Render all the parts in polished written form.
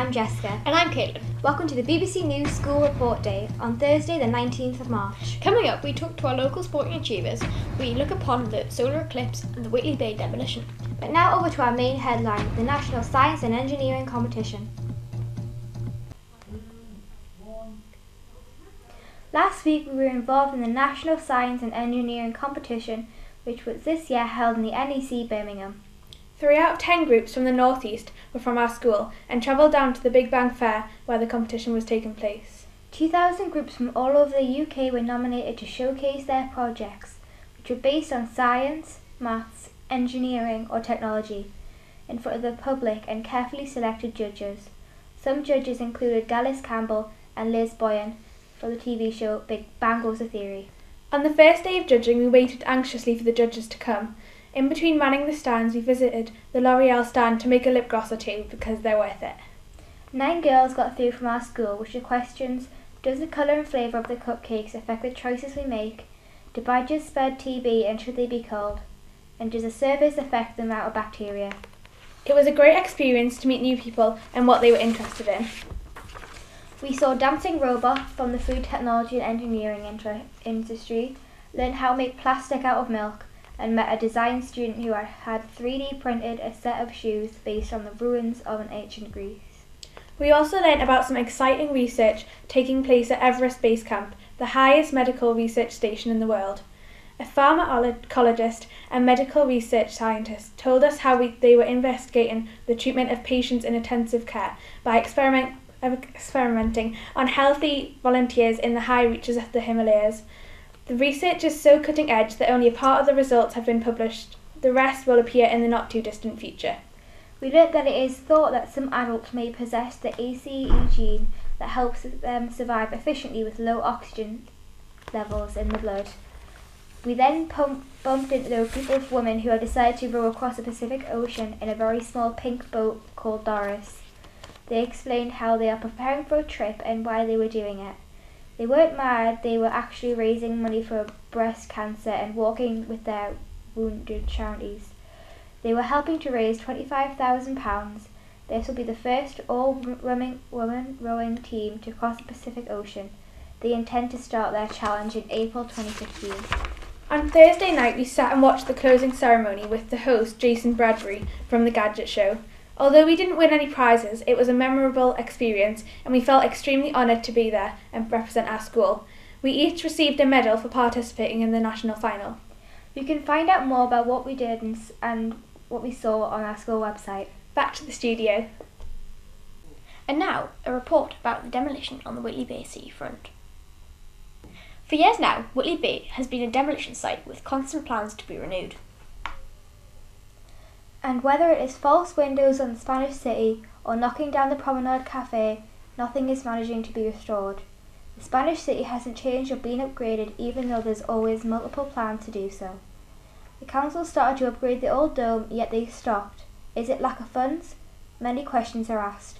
I'm Jessica. And I'm Caitlin. Welcome to the BBC News School Report Day on Thursday the 19th of March. Coming up, we talk to our local sporting achievers. We look upon the solar eclipse and the Whitley Bay demolition. But now over to our main headline, the National Science and Engineering Competition. Last week we were involved in the National Science and Engineering Competition, which was this year held in the NEC Birmingham. 3 out of 10 groups from the North East were from our school and travelled down to the Big Bang Fair where the competition was taking place. 2,000 groups from all over the UK were nominated to showcase their projects, which were based on science, maths, engineering or technology, in front of the public and carefully selected judges. Some judges included Gallus Campbell and Liz Boyan for the TV show Big Bang Goes the Theory. On the first day of judging, we waited anxiously for the judges to come. In between manning the stands, we visited the L'Oreal stand to make a lip gloss or two because they're worth it. 9 girls got through from our school, which are questions: does the colour and flavour of the cupcakes affect the choices we make? Do badgers spread TB and should they be culled? And does a service affect the amount of bacteria? It was a great experience to meet new people and what they were interested in. We saw dancing robots from the food technology and engineering industry, learned how to make plastic out of milk, and met a design student who had 3D printed a set of shoes based on the ruins of an ancient Greece. We also learnt about some exciting research taking place at Everest Base Camp, the highest medical research station in the world. A pharmacologist and medical research scientist told us how they were investigating the treatment of patients in intensive care by experimenting on healthy volunteers in the high reaches of the Himalayas. The research is so cutting edge that only a part of the results have been published. The rest will appear in the not too distant future. We learnt that it is thought that some adults may possess the ACE gene that helps them survive efficiently with low oxygen levels in the blood. We then bumped into a group of women who had decided to row across the Pacific Ocean in a very small pink boat called Doris. They explained how they are preparing for a trip and why they were doing it. They weren't mad, they were actually raising money for breast cancer and walking with their wounded charities. They were helping to raise £25,000. This will be the first all-women rowing team to cross the Pacific Ocean. They intend to start their challenge in April 2015. On Thursday night, we sat and watched the closing ceremony with the host, Jason Bradbury, from The Gadget Show. Although we didn't win any prizes, it was a memorable experience and we felt extremely honoured to be there and represent our school. We each received a medal for participating in the national final. You can find out more about what we did and what we saw on our school website. Back to the studio. And now, a report about the demolition on the Whitley Bay seafront. For years now, Whitley Bay has been a demolition site with constant plans to be renewed. And whether it is false windows on the Spanish City or knocking down the Promenade Cafe, nothing is managing to be restored. The Spanish City hasn't changed or been upgraded even though there's always multiple plans to do so. The council started to upgrade the old dome, yet they stopped. Is it lack of funds? Many questions are asked.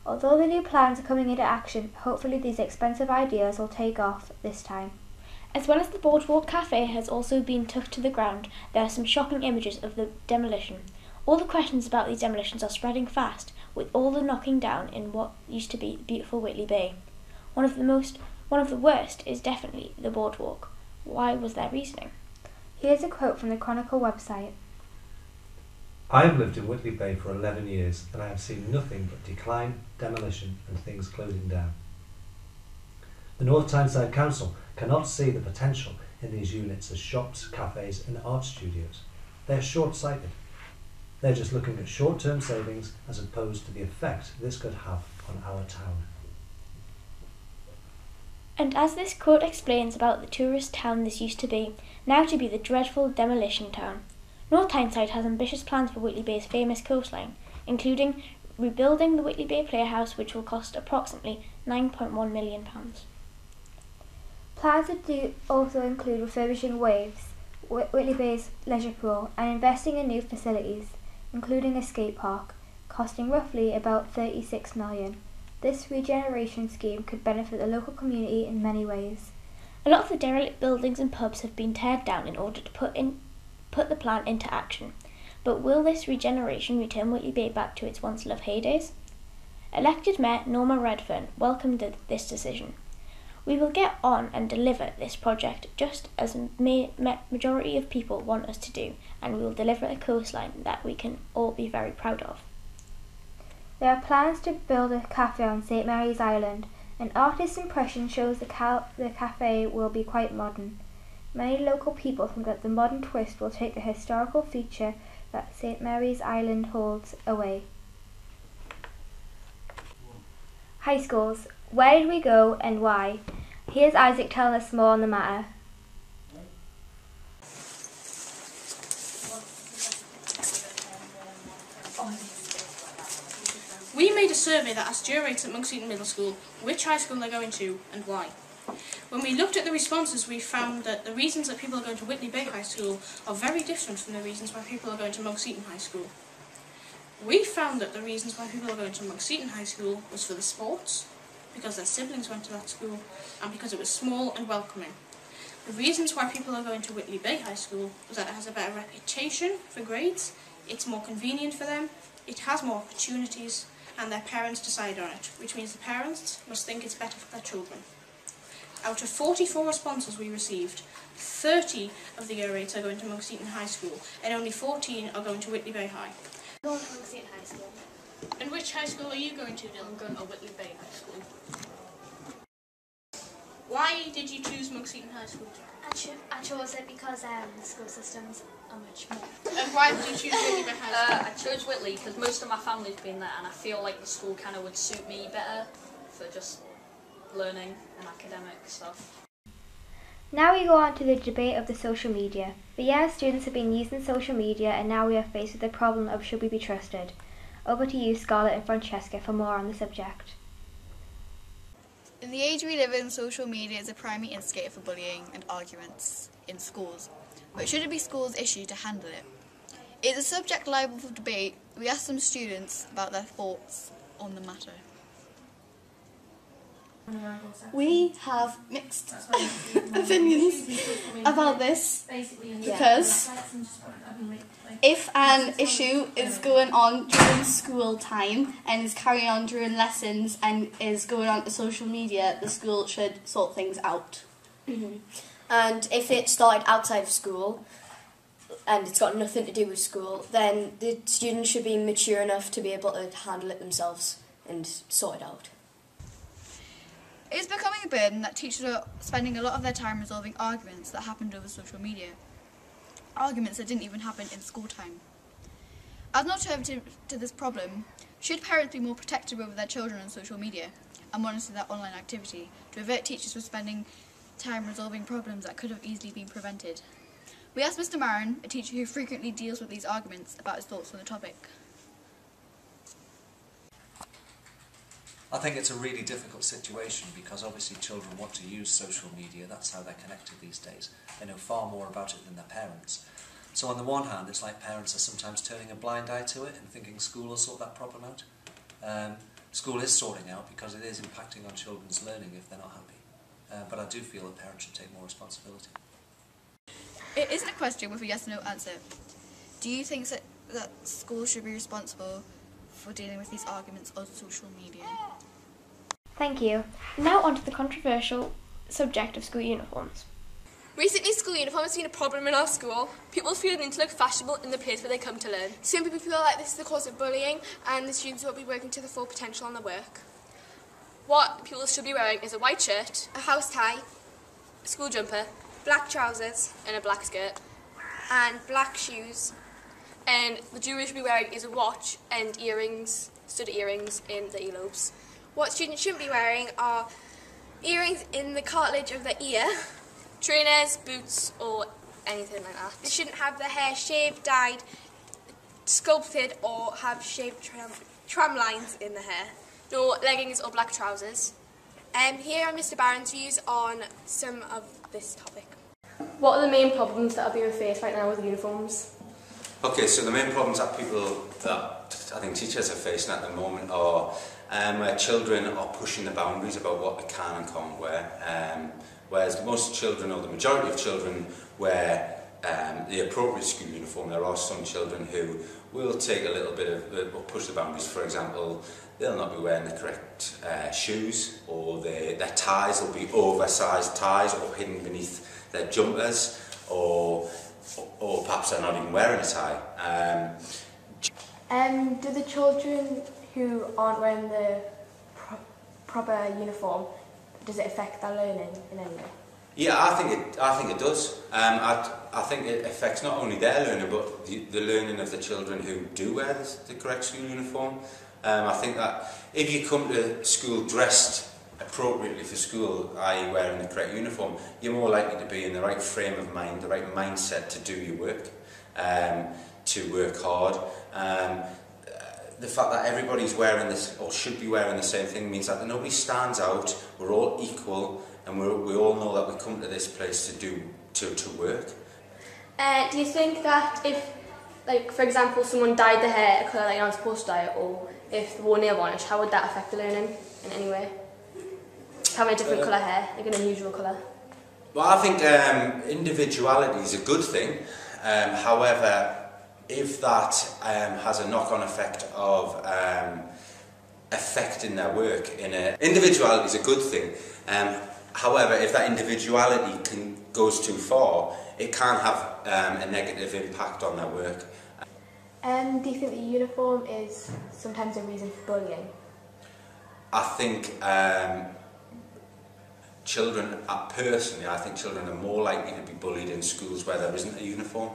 Although the new plans are coming into action, hopefully these expensive ideas will take off this time. As well as the Boardwalk Cafe has also been took to the ground, there are some shocking images of the demolition. All the questions about these demolitions are spreading fast, with all the knocking down in what used to be beautiful Whitley Bay. One of the worst is definitely the boardwalk. Why was their reasoning? Here's a quote from the Chronicle website. I have lived in Whitley Bay for 11 years and I have seen nothing but decline, demolition and things closing down. The North Tyneside Council cannot see the potential in these units as shops, cafes and art studios. They are short-sighted. They're just looking at short-term savings as opposed to the effect this could have on our town. And as this quote explains about the tourist town this used to be, now to be the dreadful demolition town. North Tyneside has ambitious plans for Whitley Bay's famous coastline, including rebuilding the Whitley Bay Playhouse, which will cost approximately £9.1 million. Plans also include refurbishing Waves, Whitley Bay's leisure pool, and investing in new facilities, including a skate park, costing roughly about £36 million. This regeneration scheme could benefit the local community in many ways. A lot of the derelict buildings and pubs have been teared down in order to put the plan into action. But will this regeneration return Whitley Bay back to its once loved heydays? Elected Mayor Norma Redfern welcomed this decision. We will get on and deliver this project just as majority of people want us to do, and we will deliver a coastline that we can all be very proud of. There are plans to build a cafe on St Mary's Island. An artist's impression shows the cafe will be quite modern. Many local people think that the modern twist will take the historical feature that St Mary's Island holds away. High schools. Where did we go and why? Here's Isaac telling us more on the matter. We made a survey that asked jurates at Monkseaton Middle School which high school they're going to and why. When we looked at the responses, we found that the reasons that people are going to Whitley Bay High School are very different from the reasons why people are going to Monkseaton High School. We found that the reasons why people are going to Monkseaton High School was for the sports, because their siblings went to that school, and because it was small and welcoming. The reasons why people are going to Whitley Bay High School was that it has a better reputation for grades, it's more convenient for them, it has more opportunities, and their parents decide on it, which means the parents must think it's better for their children. Out of 44 responses we received, 30 of the year 8s are going to Monkseaton High School, and only 14 are going to Whitley Bay High. I'm going to Monkseaton High School. And which high school are you going to, Dylan? I'm going to Whitley Bay High School. Why did you choose Monkseaton High School? I chose it because the school systems are much more. And why did you choose Whitley Bay High School? I chose Whitley because most of my family's been there, and I feel like the school kind of would suit me better for just learning and academic stuff. Now we go on to the debate of the social media. For years, students have been using social media, and now we are faced with the problem of should we be trusted. Over to you, Scarlett and Francesca, for more on the subject. In the age we live in, social media is a primary instigator for bullying and arguments in schools. But should it be schools' issue to handle it? It is a subject liable for debate. We asked some students about their thoughts on the matter. We have mixed opinions about this because if an issue is going on during school time and is carrying on during lessons and is going on to social media, the school should sort things out. And if it started outside of school and it's got nothing to do with school, then the students should be mature enough to be able to handle it themselves and sort it out. It is becoming a burden that teachers are spending a lot of their time resolving arguments that happened over social media. Arguments that didn't even happen in school time. As an alternative to this problem, should parents be more protective over their children on social media and monitor their online activity to avert teachers from spending time resolving problems that could have easily been prevented? We asked Mr. Marin, a teacher who frequently deals with these arguments, about his thoughts on the topic. I think it's a really difficult situation because obviously children want to use social media, that's how they're connected these days. They know far more about it than their parents. So on the one hand, it's like parents are sometimes turning a blind eye to it and thinking school will sort that problem out. School is sorting out because it is impacting on children's learning if they're not happy. But I do feel that parents should take more responsibility. It isn't a question with a yes or no answer. Do you think that schools should be responsible for dealing with these arguments on social media? Thank you. Now on to the controversial subject of school uniforms. Recently, school uniform has been a problem in our school. People feel they need to look fashionable in the place where they come to learn. Some people feel like this is the cause of bullying and the students won't be working to their full potential on their work. What people should be wearing is a white shirt, a house tie, a school jumper, black trousers and a black skirt, and black shoes. And the jewellery should be wearing is a watch and earrings, studded earrings in the earlobes. What students shouldn't be wearing are earrings in the cartilage of the ear, trainers, boots or anything like that. They shouldn't have their hair shaved, dyed, sculpted or have shaved tram lines in the hair. No leggings or black trousers. Here are Mr. Barron's views on some of this topic. What are the main problems that are being faced right now with uniforms? Okay, so the main problems that I think teachers are facing at the moment are where children are pushing the boundaries about what they can and can't wear. Whereas most children, or the majority of children, wear the appropriate school uniform, there are some children who will take a little bit of, or push the boundaries. For example, they'll not be wearing the correct shoes, or their ties will be oversized ties or hidden beneath their jumpers, or perhaps they're not even wearing a tie. Do the children who aren't wearing the proper uniform, does it affect their learning in any way? Yeah, I think it does. I think it affects not only their learning, but the learning of the children who do wear the correct school uniform. I think that if you come to school dressed appropriately for school, i.e. wearing the correct uniform, you're more likely to be in the right frame of mind, the right mindset to do your work, to work hard. The fact that everybody's wearing this, or should be wearing the same thing, means that nobody stands out, we're all equal, and we all know that we come to this place to work. Do you think that if, like, for example, someone dyed their hair a colour that you're not supposed to dye it, or if they wore nail varnish, how would that affect the learning in any way? Having a different colour hair, like an unusual colour? Well, I think individuality is a good thing. However, if that has a knock-on effect of affecting their work, individuality is a good thing. However, if that individuality goes too far, it can have a negative impact on their work. Do you think the uniform is sometimes a reason for bullying? I think personally, I think children are more likely to be bullied in schools where there isn't a uniform,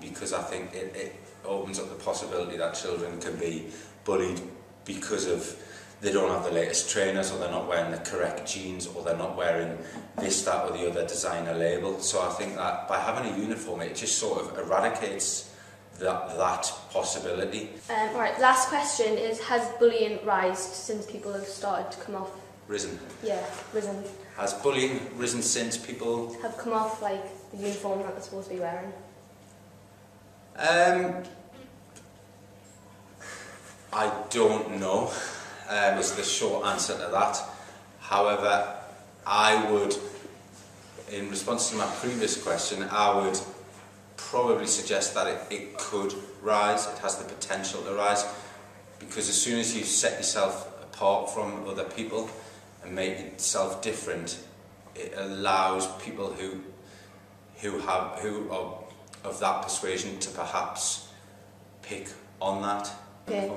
because I think it opens up the possibility that children can be bullied because of they don't have the latest trainers, or they're not wearing the correct jeans, or they're not wearing this, that or the other designer label. So I think that by having a uniform, it just sort of eradicates that possibility. Right, last question is, has bullying risen since people have started to come off? Risen? Yeah, risen. Has bullying risen since people have come off, like, the uniform that they're supposed to be wearing? I don't know, is the short answer to that. However, I would, in response to my previous question, I would probably suggest that it could rise, it has the potential to rise, because as soon as you set yourself apart from other people and make yourself different, it allows people who are of that persuasion to perhaps pick on that. Okay.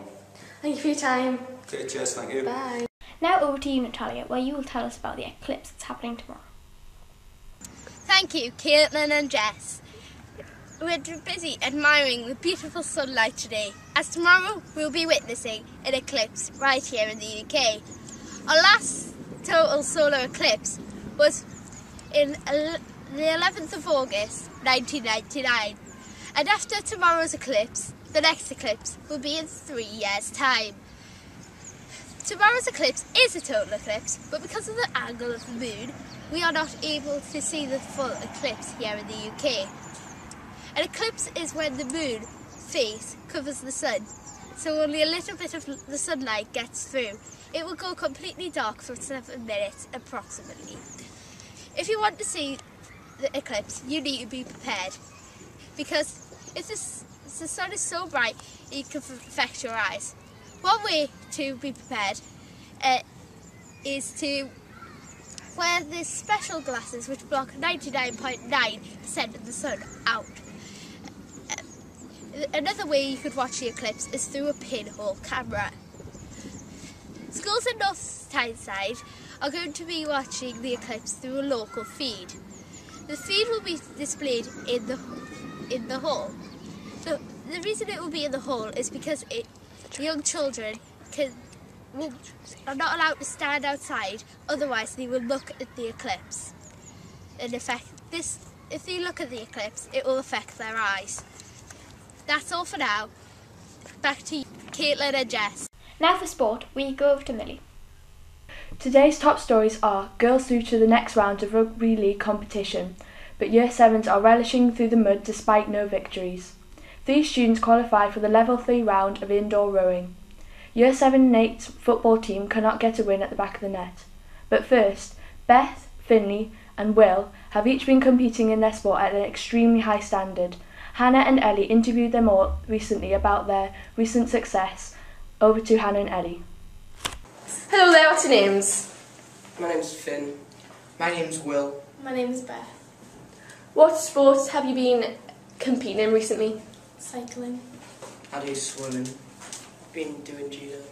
Thank you for your time. Okay, cheers, thank you. Bye. Now over to you, Natalia, where you will tell us about the eclipse that's happening tomorrow. Thank you, Caitlin and Jess. We're busy admiring the beautiful sunlight today, as tomorrow we'll be witnessing an eclipse right here in the UK. Our last total solar eclipse was in the 11th of August 1999, and after tomorrow's eclipse, the next eclipse will be in 3 years' time. Tomorrow's eclipse is a total eclipse, but because of the angle of the moon, we are not able to see the full eclipse here in the UK. An eclipse is when the moon face covers the sun, so only a little bit of the sunlight gets through. It will go completely dark for 7 minutes approximately. If you want to see the eclipse, you need to be prepared, because if the sun is so bright, it can affect your eyes. One way to be prepared is to wear these special glasses which block 99.9% of the sun out. Another way you could watch the eclipse is through a pinhole camera. Schools in North Tyneside are going to be watching the eclipse through a local feed. The feed will be displayed in the hall. The reason it will be in the hall is because young children are not allowed to stand outside, otherwise they will look at the eclipse. And if they look at the eclipse, it will affect their eyes. That's all for now. Back to you, Caitlin and Jess. Now for sport, we go over to Millie. Today's top stories are girls through to the next round of rugby league competition, but Year 7s are relishing through the mud despite no victories. 3 students qualified for the Level 3 round of indoor rowing. Year 7 and 8's football team cannot get a win at the back of the net. But first, Beth, Finley and Will have each been competing in their sport at an extremely high standard. Hannah and Ellie interviewed them all recently about their recent success. Over to Hannah and Ellie. Hello there, what's your names? My name's Finn. My name's Will. My name is Beth. What sports have you been competing in recently? Cycling. I do swimming. Been doing judo.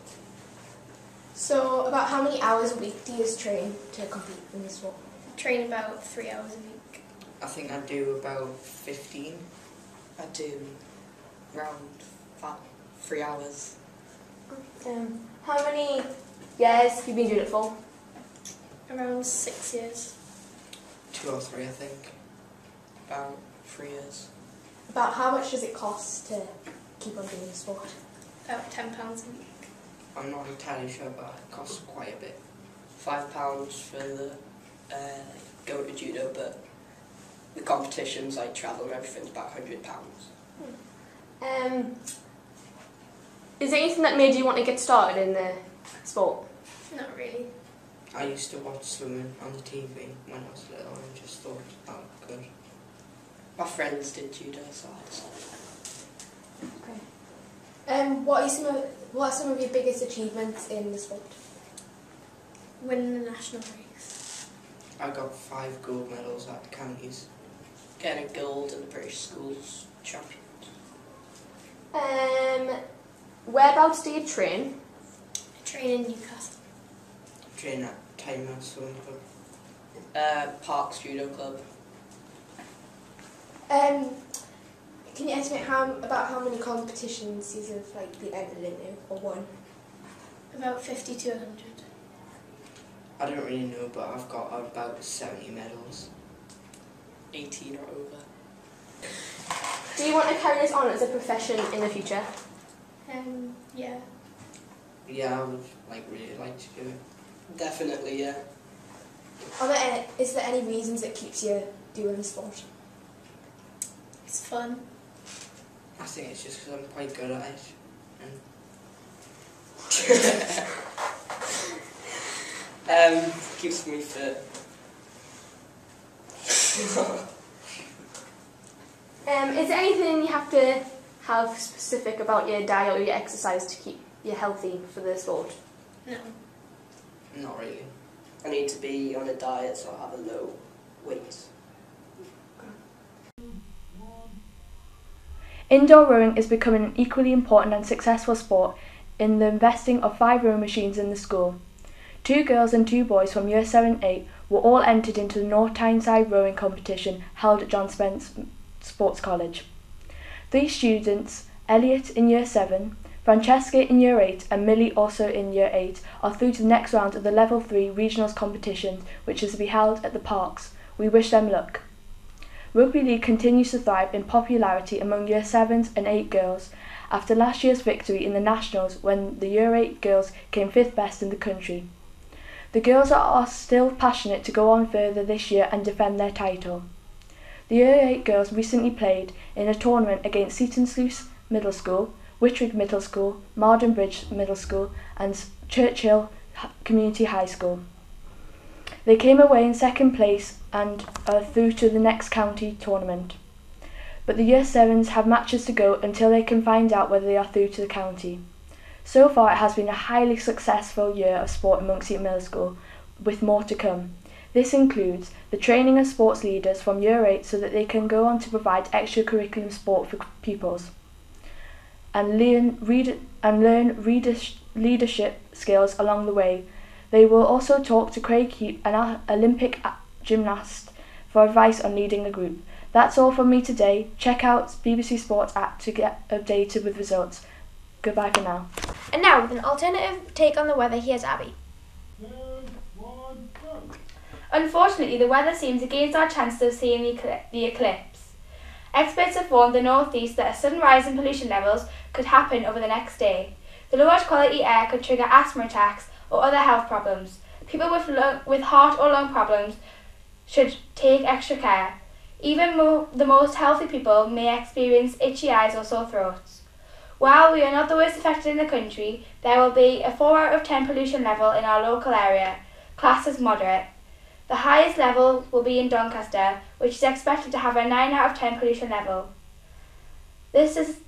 So, about how many hours a week do you train to compete in this sport? Train about 3 hours a week. I think I do about 15. I do around 3 hours. How many years have you been doing it for? Around 6 years. 2 or 3, I think. About 3 years. About how much does it cost to keep on doing the sport? About £10 a week. I'm not entirely sure, but it costs quite a bit. £5 for the going to judo, but the competitions, like travel and everything's about £100. Is there anything that made you want to get started in the sport? Not really. I used to watch swimming on the TV when I was little and just thought that was good. My friends did judo, so I decided. What are some of your biggest achievements in the sport? Winning the national race. I got 5 gold medals at the counties, getting a gold in the British Schools Champions. Whereabouts do you train? I train in Newcastle. I train at Tynemouth Swimming Club, Parks Judo Club. Can you estimate about how many competitions you've been entered into or won? About 50 to 100. I don't really know, but I've got about 70 medals. 18 or over. Do you want to carry this on as a profession in the future? Yeah. Yeah, I would really like to do it. Definitely, yeah. Is there any reasons that keeps you doing the sport? It's fun. I think it's just because I'm quite good at it. And keeps me fit. Is there anything you have to have specific about your diet or your exercise to keep you healthy for the sport? No. Not really. I need to be on a diet so I have a low weight. Indoor rowing is becoming an equally important and successful sport in the investing of 5 rowing machines in the school. 2 girls and 2 boys from Year 7-8 were all entered into the North Tyneside rowing competition held at John Spence Sports College. 3 students, Elliot in Year 7, Francesca in Year 8 and Millie also in Year 8, are through to the next round of the Level 3 Regionals competition, which is to be held at the Parks. We wish them luck. Rugby League continues to thrive in popularity among Year 7s and 8 girls after last year's victory in the Nationals when the Year 8 girls came 5th best in the country. The girls are still passionate to go on further this year and defend their title. The Year 8 girls recently played in a tournament against Seaton Sluice Middle School, Whitwick Middle School, Marden Bridge Middle School and Churchill Community High School. They came away in 2nd place and are through to the next county tournament. But the Year 7s have matches to go until they can find out whether they are through to the county. So far it has been a highly successful year of sport in Monkseaton Middle School, with more to come. This includes the training of sports leaders from Year 8 so that they can go on to provide extracurricular sport for pupils and learn leadership skills along the way. They will also talk to Craig Heap, an Olympic gymnast, for advice on leading a group. That's all from me today. Check out BBC Sports app to get updated with results. Goodbye for now. And now, with an alternative take on the weather, here's Abby. Unfortunately, the weather seems against our chances of seeing the eclipse. Experts have warned the northeast that a sudden rise in pollution levels could happen over the next day. The low quality air could trigger asthma attacks or other health problems. People with heart or lung problems should take extra care. Even the most healthy people may experience itchy eyes or sore throats. While we are not the worst affected in the country, there will be a 4 out of 10 pollution level in our local area, classed as moderate. The highest level will be in Doncaster, which is expected to have a 9 out of 10 pollution level. This is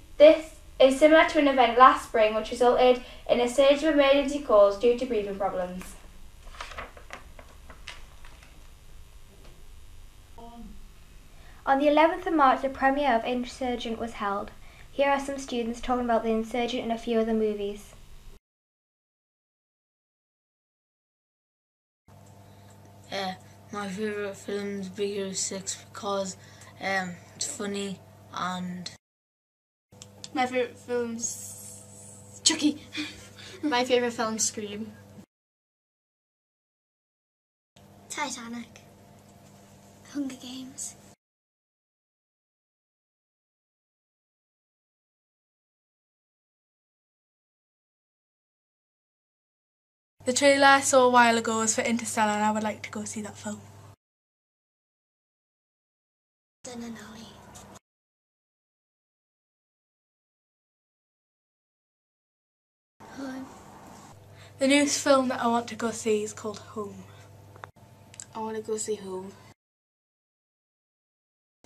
similar to an event last spring which resulted in a surge of emergency calls due to breathing problems. On the 11th of March, the premiere of Insurgent was held. Here are some students talking about The Insurgent and a few other movies. My favourite film is Big Hero 6 because it's funny and... My favourite film's Chucky. My favourite film's Scream. Titanic. Hunger Games. The trailer I saw a while ago was for Interstellar and I would like to go see that film. Denali. Home. The newest film that I want to go see is called Home. I want to go see Home.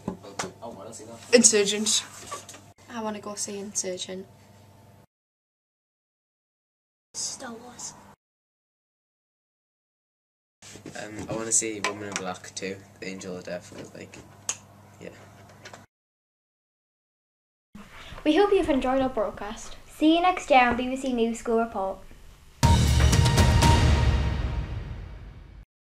I want to see that. Insurgent. I want to go see Insurgent. Star Wars. I want to see Woman in Black too, The Angel of Death, yeah. We hope you've enjoyed our broadcast. See you next year on BBC News School Report.